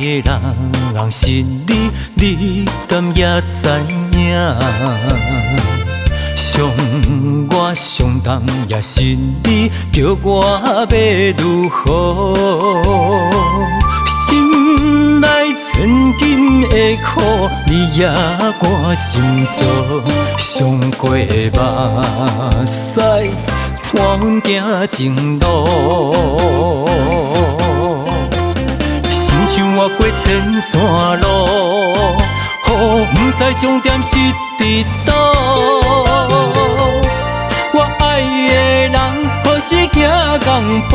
的人是你，你敢也知影？伤我伤重也是你，叫我要如何？心内千斤的苦，你也我心做，伤过目屎，伴阮行前路。心像越过千山路，不知终点是伫倒。我爱的人，何时行共步？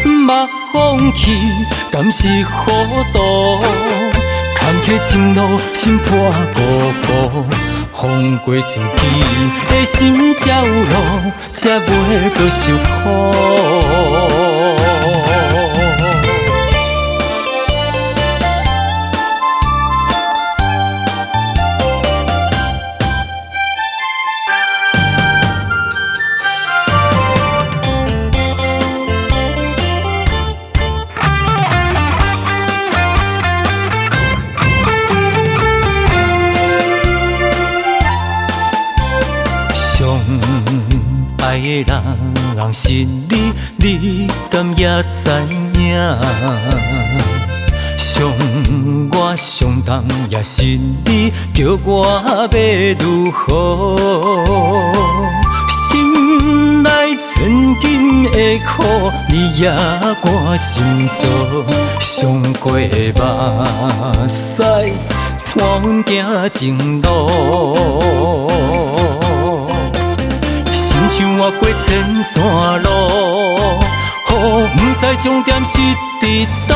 莫放弃，敢是糊涂？坎坷前路，心破孤孤，风过自己的心照路，才袂搁受苦。爱的人是你，你敢也知影？伤我伤重也是你，叫我要如何？心内千斤的苦，你也我心做，伤过目屎，伴阮行前路。心像越过千山路，不知终点是伫倒。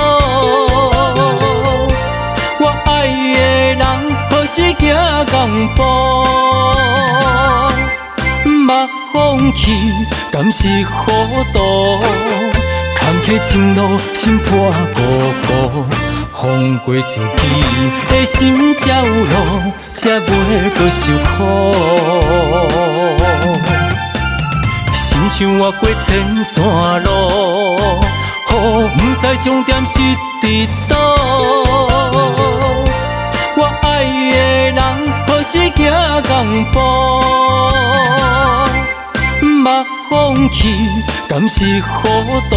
我爱的人，何时行共步？莫放弃，敢是糊涂？坎坷前路，心破孤孤，风过自己的心照路，才袂搁受苦。心像越过千山路，不知终点是伫倒。我爱的人，何时行共步？莫放弃，敢是糊涂？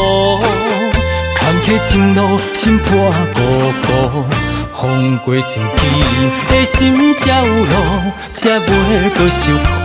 坎坷前路，心破孤孤，风过自己的心照路，才袂搁受苦。